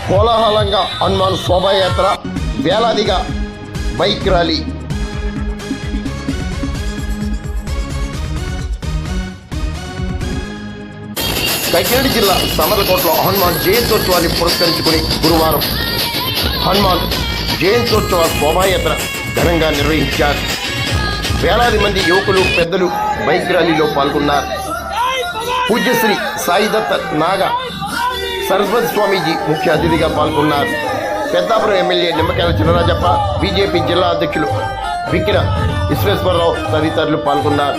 కోలాహలంగా హనుమాన్ శోభాయాత్ర, వేలాదిగా బైక్ ర్యాలీ. కాకినాడ జిల్లా సమరకోటలో హనుమాన్ జయంతోత్సవాన్ని పురస్కరించుకుని గురువారం హనుమాన్ జయంతోత్సవ శోభాయాత్ర ఘనంగా నిర్వహించారు. వేలాది మంది యువకులు, పెద్దలు బైక్ ర్యాలీలో పాల్గొన్నారు. పూజ్యశ్రీ సాయిదత్త నాగ సరస్వతి స్వామీజీ ముఖ్య అతిథిగా పాల్గొన్నారు. పెద్దాపురం ఎమ్మెల్యే నిమ్మకాయల చినరాజప్ప, బీజేపీ జిల్లా అధ్యక్షులు విక్కిన విశ్వేశ్వరరావు తదితరులు పాల్గొన్నారు.